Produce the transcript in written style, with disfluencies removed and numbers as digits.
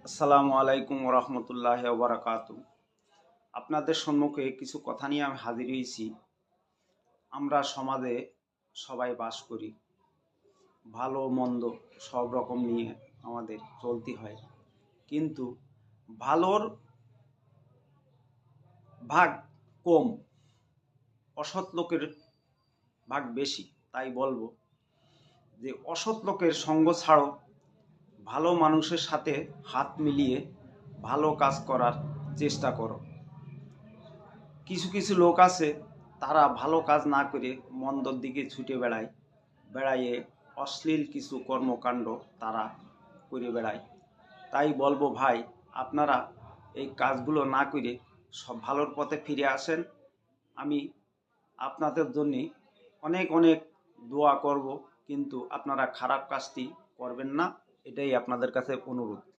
আসসালামু আলাইকুম রহমতুল্লাহ বারাকাতু। আপনাদের সম্মুখে কিছু কথা নিয়ে আমি হাজির হয়েছি। আমরা সমাজে সবাই বাস করি, ভালো মন্দ সব রকম নিয়ে আমাদের চলতে হয়, কিন্তু ভালোর ভাগ কম, অসৎ লোকের ভাগ বেশি। তাই বলবো যে অসৎ লোকের সঙ্গ ছাড়ো, ভালো মানুষের সাথে হাত মিলিয়ে ভালো কাজ করার চেষ্টা করো। কিছু কিছু লোক আছে, তারা ভালো কাজ না করে মন্দর দিকে ছুটে বেড়াইয়ে অশ্লীল কিছু কর্মকাণ্ড তারা করে বেড়ায়। তাই বলবো ভাই, আপনারা এই কাজগুলো না করে সব ভালোর পথে ফিরে আসেন। আমি আপনাদের জন্যে অনেক অনেক দোয়া করব, কিন্তু আপনারা খারাপ কাজটি করবেন না, এটাই আপনাদের কাছে অনুরোধ।